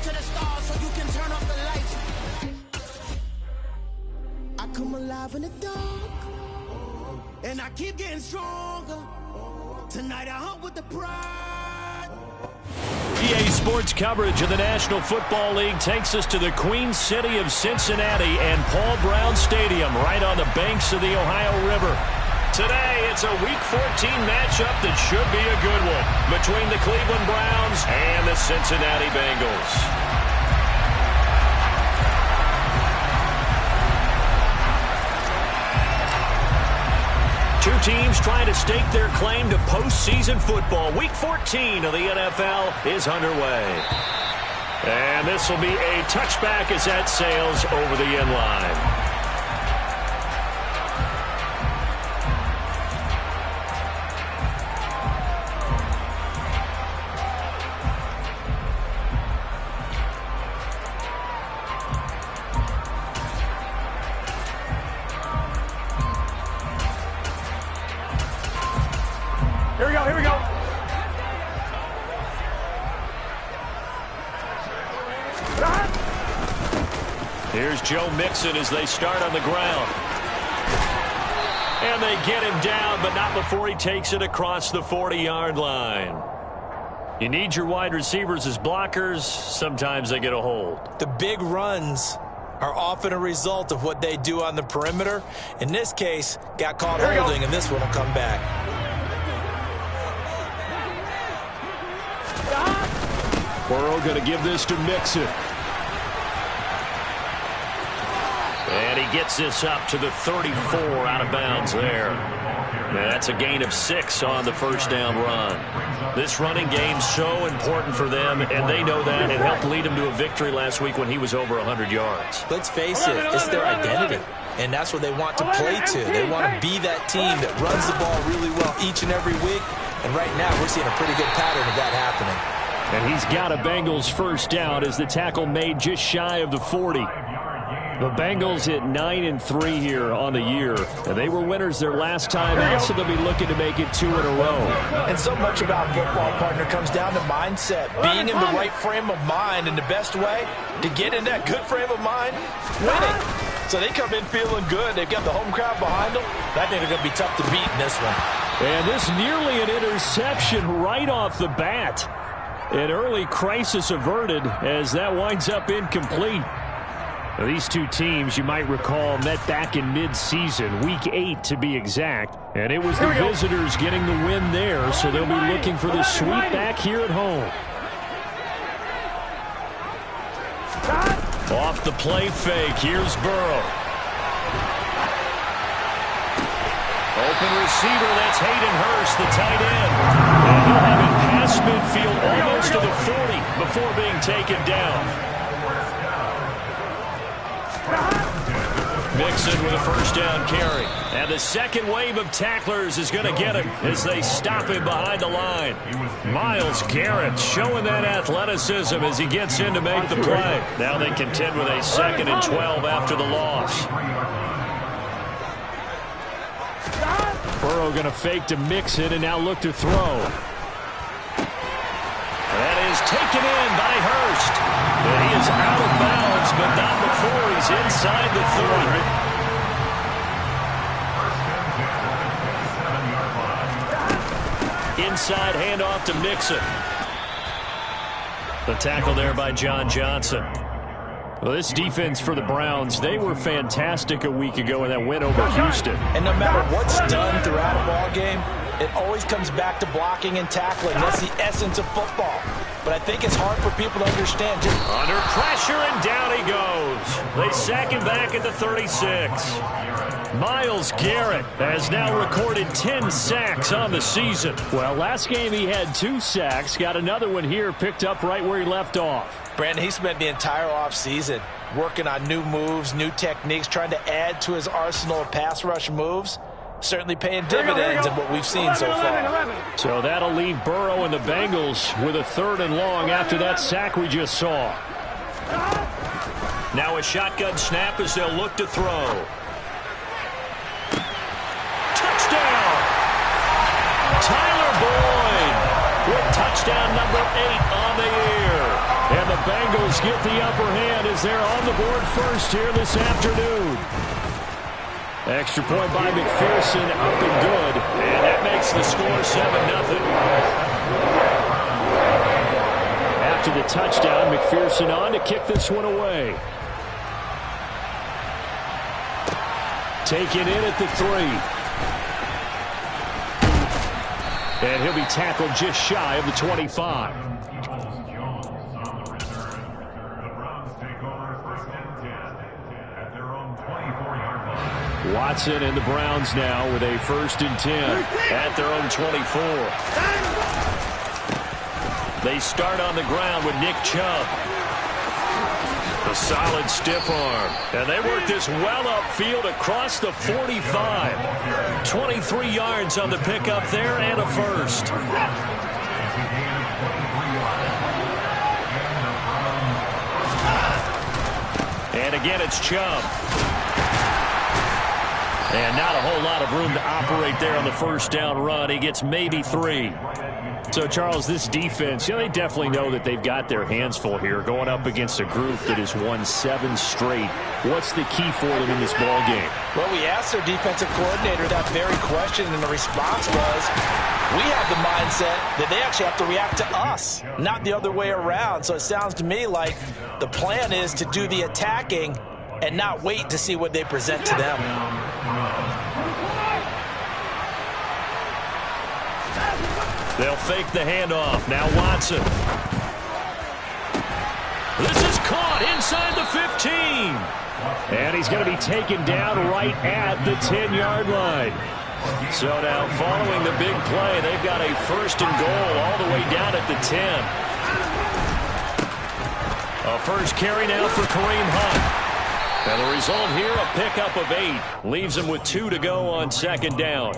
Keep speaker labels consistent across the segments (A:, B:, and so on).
A: to the stars so you can turn off the lights. I come alive in the dark, and I keep getting stronger. Tonight I hunt with the pride.
B: EA Sports coverage of the National Football League takes us to the Queen City of Cincinnati and Paul Brown Stadium right on the banks of the Ohio River. Today, it's a Week 14 matchup that should be a good one between the Cleveland Browns and the Cincinnati Bengals. Two teams trying to stake their claim to postseason football. Week 14 of the NFL is underway. And this will be a touchback as that sails over the end line.
C: Here we go.
B: Here's Joe Mixon as they start on the ground. And they get him down, but not before he takes it across the 40-yard line. You need your wide receivers as blockers. Sometimes they get a hold.
D: The big runs are often a result of what they do on the perimeter. In this case, got caught holding, and this one will come back.
B: Burrow going to give this to Mixon. And he gets this up to the 34 out of bounds there. Now that's a gain of 6 on the first down run. This running game's so important for them, and they know that. It helped lead them to a victory last week when he was over 100 yards.
D: Let's face it, it's their identity, and that's what they want to play to. They want to be that team that runs the ball really well each and every week, and right now we're seeing a pretty good pattern of that happening.
B: And he's got a Bengals first down as the tackle made just shy of the 40. The Bengals hit 9-3 here on the year, and they were winners their last time out, so they'll be looking to make it 2 in a row.
D: And so much about football, partner, comes down to mindset, being in the right frame of mind, and the best way to get in that good frame of mind, winning. So they come in feeling good. They've got the home crowd behind them. I think they're going to be tough to beat in this one.
B: And this nearly an interception right off the bat. An early crisis averted as that winds up incomplete. Now, these two teams, you might recall, met back in mid-season, Week 8 to be exact. And it was the visitors getting the win there, so they'll be looking for the sweep back here at home. Off the play fake, here's Burrow. Open receiver, that's Hayden Hurst, the tight end. And he'll have it past midfield almost to the 40 before being taken down. Mixon with a first down carry. And the second wave of tacklers is going to get him as they stop him behind the line. Myles Garrett showing that athleticism as he gets in to make the play. Now they contend with a 2nd and 12 after the loss. Burrow going to fake to Mixon and now look to throw. That is taken in by Hurst. And he is out of bounds, but not before he's inside the 30. Inside handoff to Mixon. The tackle there by John Johnson. Well, this defense for the Browns, they were fantastic a week ago in that win over Houston.
D: And no matter what's done throughout a ball game, it always comes back to blocking and tackling. That's the essence of football. But I think it's hard for people to understand. Just
B: under pressure, and down he goes. They sack him back at the 36. Myles Garrett has now recorded 10 sacks on the season. Well, last game he had 2 sacks. Got another one here, picked up right where he left off.
D: Brandon, he spent the entire offseason working on new moves, new techniques, trying to add to his arsenal of pass rush moves. Certainly paying dividends in what we've seen so far.
B: So that'll leave Burrow and the Bengals with a 3rd and long after that sack we just saw. Now a shotgun snap as they'll look to throw. Touchdown! Tyler Boyd with touchdown number 8 on the year. And the Bengals get the upper hand as they're on the board first here this afternoon. Extra point by McPherson, up and good. And that makes the score 7-0. After the touchdown, McPherson on to kick this one away. Taken in at the 3. And he'll be tackled just shy of the 25. Watson and the Browns now with a 1st and 10 at their own 24. They start on the ground with Nick Chubb. A solid stiff arm. And they work this well upfield across the 45. 23 yards on the pickup there and a 1st. And again, it's Chubb. And not a whole lot of room to operate there on the 1st down run. He gets maybe 3. So, Charles, this defense, they definitely know that they've got their hands full here going up against a group that has won 7 straight. What's the key for them in this ball game?
D: Well, we asked their defensive coordinator that very question, and the response was, we have the mindset that they actually have to react to us, not the other way around. So it sounds to me like the plan is to do the attacking and not wait to see what they present to them.
B: They'll fake the handoff. Now Watson. This is caught inside the 15. And he's going to be taken down right at the 10-yard line. So now following the big play, they've got a 1st and goal all the way down at the 10. A 1st carry now for Kareem Hunt. And the result here, a pickup of 8. Leaves him with 2 to go on 2nd down.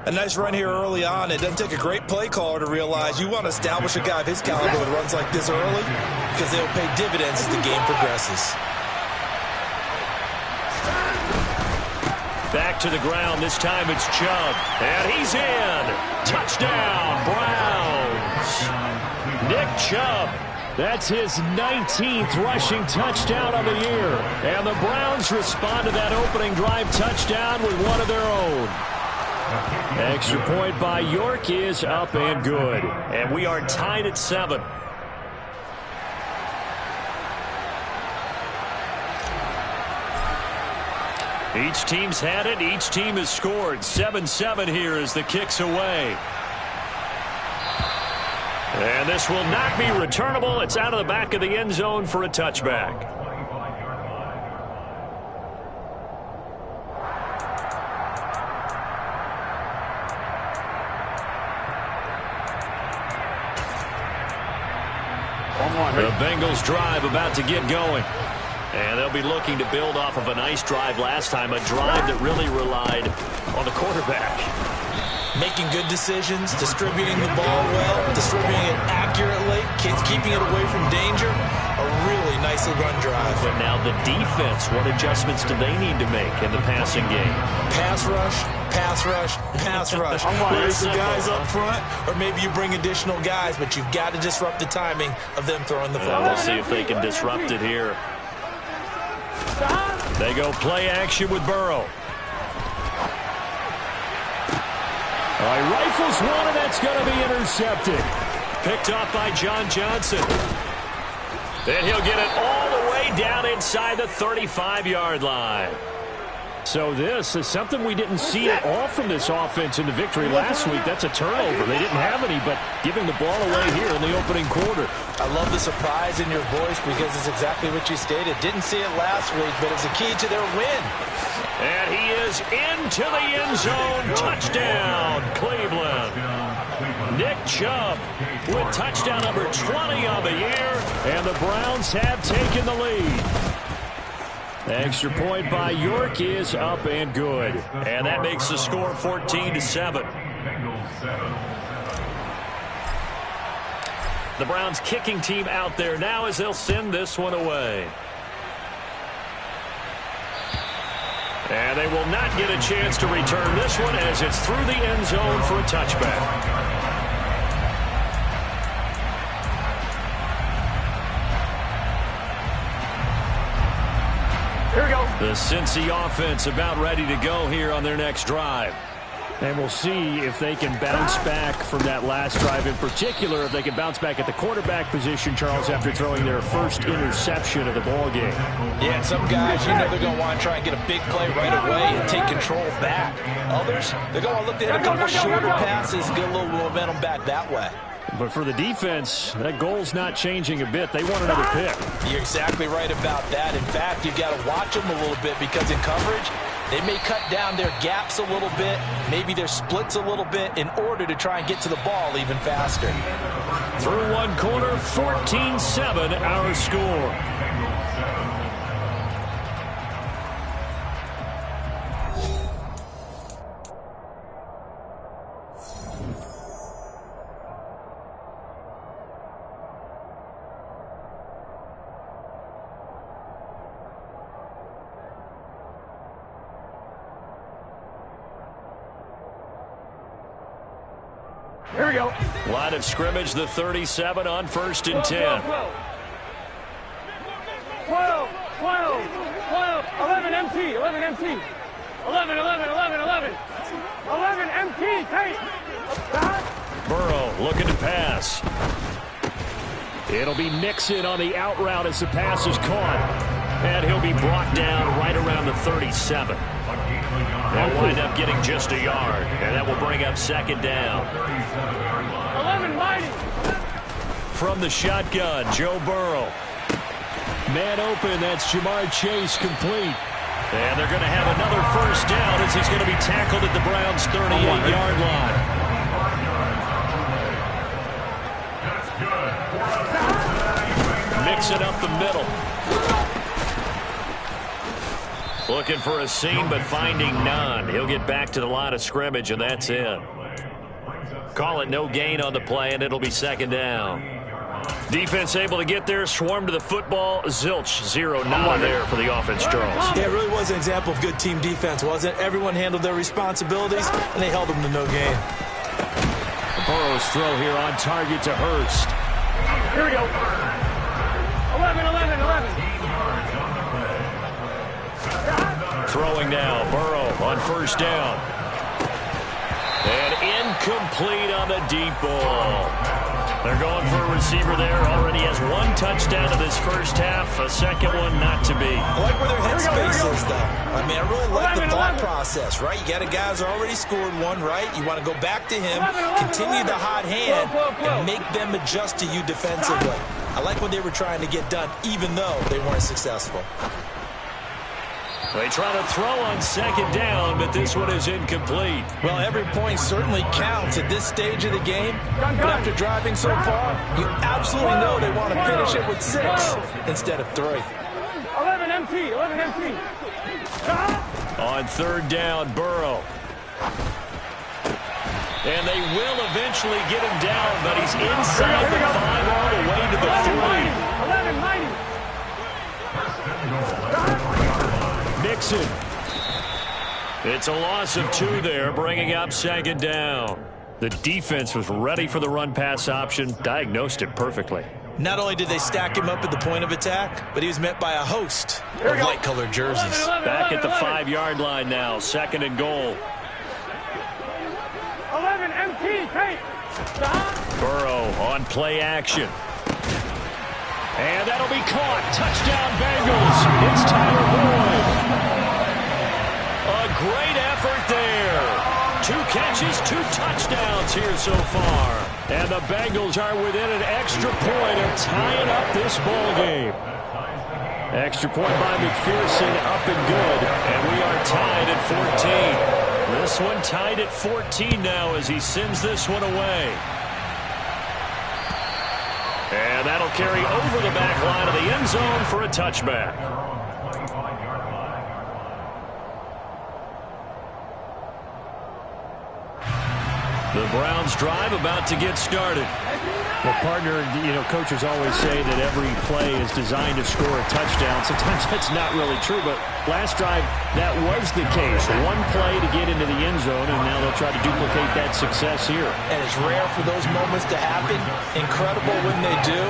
D: A nice run here early on. It doesn't take a great play caller to realize you want to establish a guy of his caliber that runs like this early because they'll pay dividends as the game progresses.
B: Back to the ground. This time it's Chubb. And he's in. Touchdown, Browns. Nick Chubb. That's his 19th rushing touchdown of the year. And the Browns respond to that opening drive touchdown with one of their own. Extra point by York is up and good. And we are tied at 7. Each team's had it. Each team has scored. 7-7 here as the kick's away. And this will not be returnable. It's out of the back of the end zone for a touchback. The Bengals drive about to get going. And they'll be looking to build off of a nice drive last time, a drive that really relied on the quarterback.
D: Making good decisions, distributing the ball well, distributing it accurately, keeping it away from danger. A really nicely run drive.
B: But now the defense, what adjustments do they need to make in the passing game?
D: Pass rush, pass rush, pass rush. Whether it's the guys up front, or maybe you bring additional guys, but you've got to disrupt the timing of them throwing the football.
B: We'll see if they can disrupt it here. They go play action with Burrow. All right, rifles one, and that's going to be intercepted. Picked up by John Johnson. Then he'll get it all the way down inside the 35-yard line. So this is something we didn't see at all from this offense in the victory last week. That's a turnover. They didn't have any, but giving the ball away here in the opening quarter.
D: I love the surprise in your voice because it's exactly what you stated. Didn't see it last week, but it's a key to their win.
B: And he is into the end zone. Touchdown, Cleveland. Nick Chubb with touchdown number 20 on the year, and the Browns have taken the lead. Extra point by York is up and good. And that makes the score 14-7. The Browns kicking team out there now as they'll send this one away. And they will not get a chance to return this one as it's through the end zone for a touchback. The Cincy offense about ready to go here on their next drive. And we'll see if they can bounce back from that last drive, in particular, if they can bounce back at the quarterback position, Charles, after throwing their first interception of the ballgame.
D: Yeah, and some guys, you know they're going to want to try and get a big play right away and take control back. Others, they're going to look to hit a couple shorter passes and get a little momentum back that way.
B: But for the defense, that goal's not changing a bit. They want another pick.
D: You're exactly right about that. In fact, you've got to watch them a little bit because in coverage, they may cut down their gaps a little bit, maybe their splits a little bit in order to try and get to the ball even faster.
B: Through one quarter, 14-7 our score.
C: Here we go.
B: Line of scrimmage, the 37 on 1st and 10.
C: 12, 11 MT, 11 MT. 11 MT, tight.
B: Burrow looking to pass. It'll be Mixon on the out route as the pass is caught. And he'll be brought down right around the 37. They'll wind up getting just a yard, and that will bring up 2nd down.
C: 11 mighty.
B: From the shotgun, Joe Burrow. Man open, that's Jamar Chase complete. And they're going to have another 1st down as he's going to be tackled at the Browns' 38-yard line. Mixing up the middle. Looking for a seam, but finding none. He'll get back to the line of scrimmage, and that's it. Call it no gain on the play, and it'll be 2nd down. Defense able to get there, swarm to the football. Zilch, 0-9 there for the offense, Charles.
D: Yeah, it really was an example of good team defense, wasn't it? Everyone handled their responsibilities, and they held them to no gain.
B: Burrow's throw here on target to Hurst.
C: Here we go. 11.
B: Throwing now, Burrow on 1st down. And incomplete on the deep ball. They're going for a receiver there. Already has 1 touchdown in this 1st half. A 2nd one not to be.
D: I like where their headspace is, though. I mean, I really like the thought process, right? You got a guy who's already scored 1, right? You want to go back to him, continue the hot hand, and make them adjust to you defensively. I like what they were trying to get done, even though they weren't successful.
B: They try to throw on 2nd down, but this one is incomplete.
D: Well, every point certainly counts at this stage of the game. But after driving so far, you absolutely know they want to finish it with 6 instead of 3.
C: 11 MT.
B: On 3rd down, Burrow. And they will eventually get him down, but he's inside the 5 all the way to the 3.
C: 11 mighty.
B: Mixon. It's a loss of 2 there, bringing up 2nd down. The defense was ready for the run-pass option, diagnosed it perfectly.
D: Not only did they stack him up at the point of attack, but he was met by a host of light-colored jerseys.
B: Back at the 5-yard line now, 2nd and goal.
C: 11 MT, tight.
B: Burrow on play action. And that'll be caught. Touchdown, Bengals. It's Tyler Boyd. A great effort there. 2 catches, 2 touchdowns here so far. And the Bengals are within an extra point of tying up this ball game. Extra point by McPherson, up and good. And we are tied at 14. This one tied at 14 now as he sends this one away. And that'll carry over the back line of the end zone for a touchback. The Browns drive about to get started. Well, partner, coaches always say that every play is designed to score a touchdown. Sometimes that's not really true, but last drive, that was the case. 1 play to get into the end zone, and now they'll try to duplicate that success here.
D: And it's rare for those moments to happen. Incredible when they do.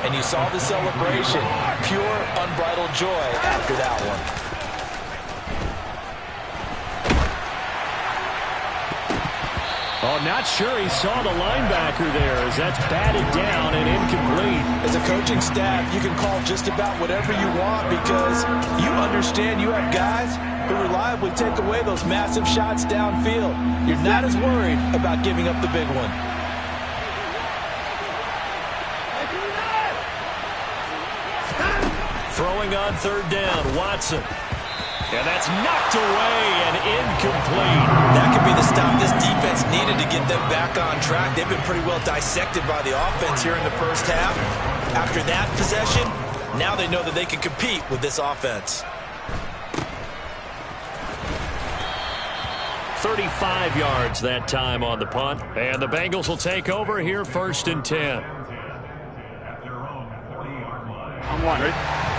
D: And you saw the celebration. Pure, unbridled joy after that one.
B: Oh, not sure he saw the linebacker there as that's batted down and incomplete.
D: As a coaching staff, you can call just about whatever you want because you understand you have guys who reliably take away those massive shots downfield. You're not as worried about giving up the big one.
B: Throwing on third down, Watson. And that's knocked away and incomplete.
D: That could be the stop this defense needed to get them back on track. They've been pretty well dissected by the offense here in the first half. After that possession, now they know that they can compete with this offense.
B: 35 yards that time on the punt. And the Bengals will take over here 1st and 10.
C: I'm wondering.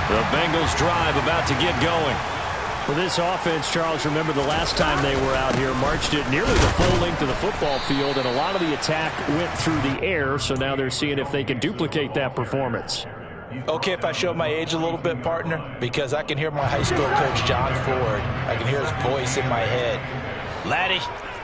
B: The Bengals drive about to get going. For this offense, Charles, remember the last time they were out here, marched it nearly the full length of the football field, and a lot of the attack went through the air, so now they're seeing if they can duplicate that performance.
D: Okay, if I show my age a little bit, partner, because I can hear my high school coach, John Ford. I can hear his voice in my head. Laddie,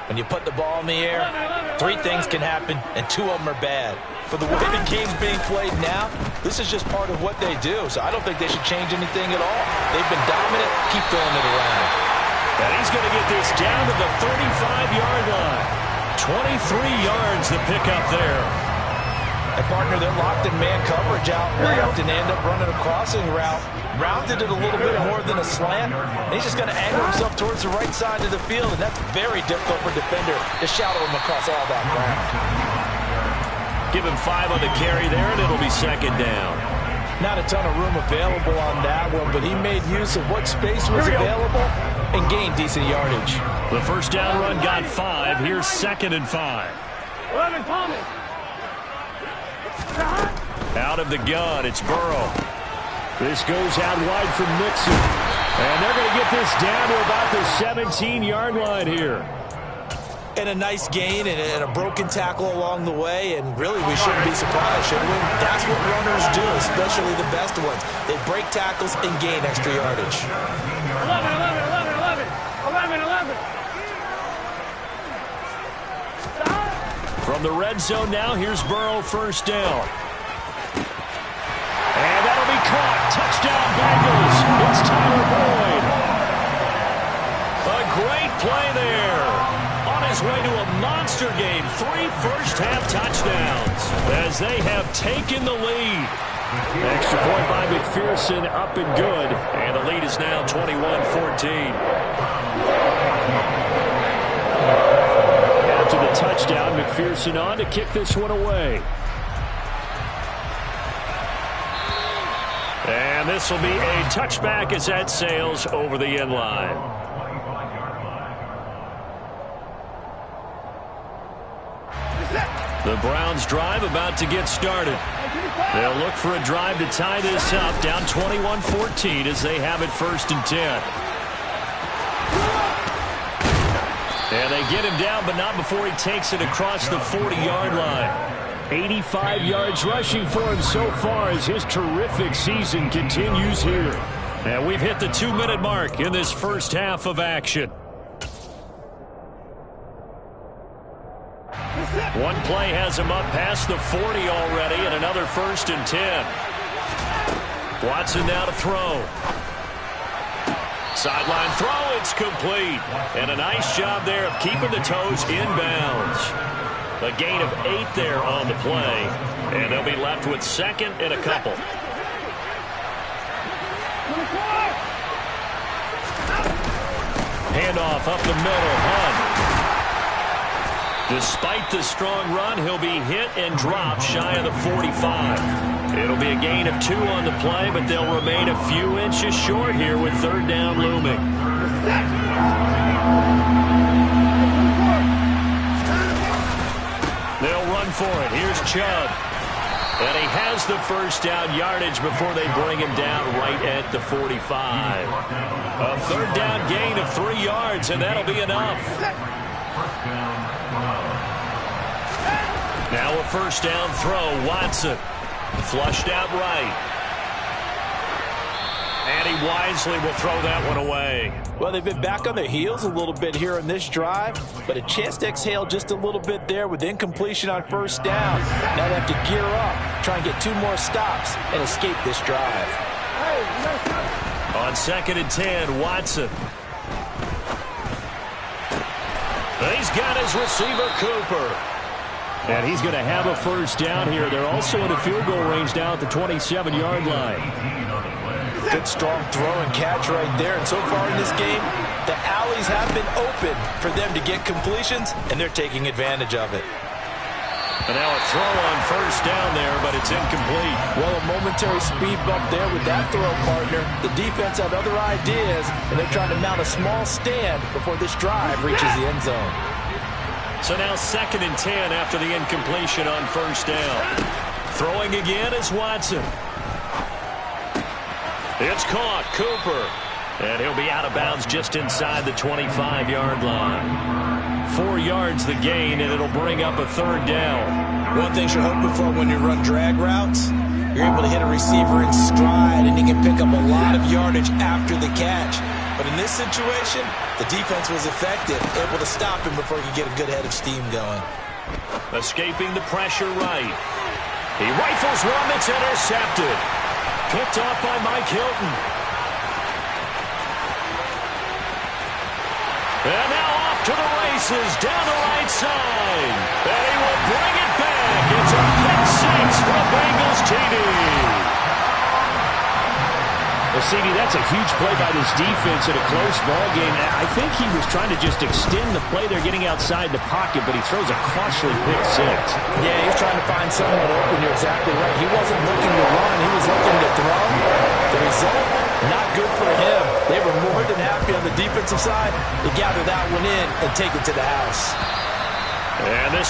D: when you put the ball in the air, 3 things can happen, and 2 of them are bad. For the way the game's being played now, this is just part of what they do, so I don't think they should change anything at all. They've been dominant. Keep throwing it around.
B: And he's going to get this down to the 35-yard line. 23 yards the pickup there.
D: And, partner, they're locked in man coverage out left and they end up running a crossing route. Rounded it a little bit more than a slant. And he's just going to angle himself towards the right side of the field, and that's very difficult for a defender to shadow him across all that ground.
B: Give him 5 on the carry there, and it'll be 2nd down.
D: Not a ton of room available on that one, but he made use of what space was available and gained decent yardage.
B: The first down run got 5. Here's 2nd and 5.
C: 11, Thomas.
B: Out of the gun, it's Burrow. This goes out wide from Mixon. And they're going to get this down to about the 17-yard line here.
D: And a nice gain and a broken tackle along the way, and really we shouldn't be surprised, should we? That's what runners do, especially the best ones. They break tackles and gain extra yardage.
C: 11.
B: From the red zone now, here's Burrow, first down. And that'll be caught. Touchdown, Bengals. It's Tyler Boyd. A great play there. On his way to a monster game. 3 first-half touchdowns as they have taken the lead. Extra point by McPherson, up and good. And the lead is now 21-14. After the touchdown, McPherson on to kick this one away. And this will be a touchback as that sails over the end line. The Browns drive about to get started. They'll look for a drive to tie this up, down 21-14 as they have it 1st and 10. And they get him down, but not before he takes it across the 40-yard line. 85 yards rushing for him so far as his terrific season continues here. And we've hit the 2-minute mark in this first half of action. One play has him up past the 40 already, and another 1st and 10. Watson now to throw. Sideline throw, it's complete. And a nice job there of keeping the toes inbounds. A gain of 8 there on the play. And they'll be left with 2nd and a couple. Handoff up the middle, Hunt. Despite the strong run, he'll be hit and dropped shy of the 45. It'll be a gain of 2 on the play, but they'll remain a few inches short here with 3rd down looming. They'll run for it. Here's Chubb. And he has the first down yardage before they bring him down right at the 45. A 3rd down gain of 3 yards, and that'll be enough. Now a 1st down throw. Watson flushed out right. And he wisely will throw that one away.
D: Well, they've been back on their heels a little bit here in this drive, but a chance to exhale just a little bit there with incompletion on first down. Now they have to gear up, try and get 2 more stops, and escape this drive.
B: On 2nd and 10, Watson. He's got his receiver, Cooper. And he's going to have a first down here. They're also in a field goal range now at the 27-yard line.
D: Good strong throw and catch right there. And so far in this game, the alleys have been open for them to get completions, and they're taking advantage of it.
B: And now a throw on first down there, but it's incomplete.
D: Well, a momentary speed bump there with that throw, partner. The defense had other ideas, and they're trying to mount a small stand before this drive reaches the end zone.
B: So now 2nd and 10 after the incompletion on first down. Throwing again is Watson. It's caught, Cooper. And he'll be out of bounds just inside the 25-yard line. 4 yards the gain, and it'll bring up a 3rd down.
D: One thing you're hoping for when you run drag routes, you're able to hit a receiver in stride, and he can pick up a lot of yardage after the catch. But in this situation, the defense was effective, able to stop him before he could get a good head of steam going.
B: Escaping the pressure right. He rifles one that's intercepted. Picked off by Mike Hilton. And now off to the races, down the right side. And he will bring it back. It's a pick 6 for the Bengals TD.
E: Well, CD, that's a huge play by this defense in a close ball game. I think he was trying to just extend the play. They're getting outside the pocket, but he throws a costly pick 6.
D: Yeah, he's trying to find someone open. You're exactly right. He wasn't looking to run. He was looking to throw. The result, not good for him. They were more than happy on the defensive side to gather that one in and take it to the house.
B: And this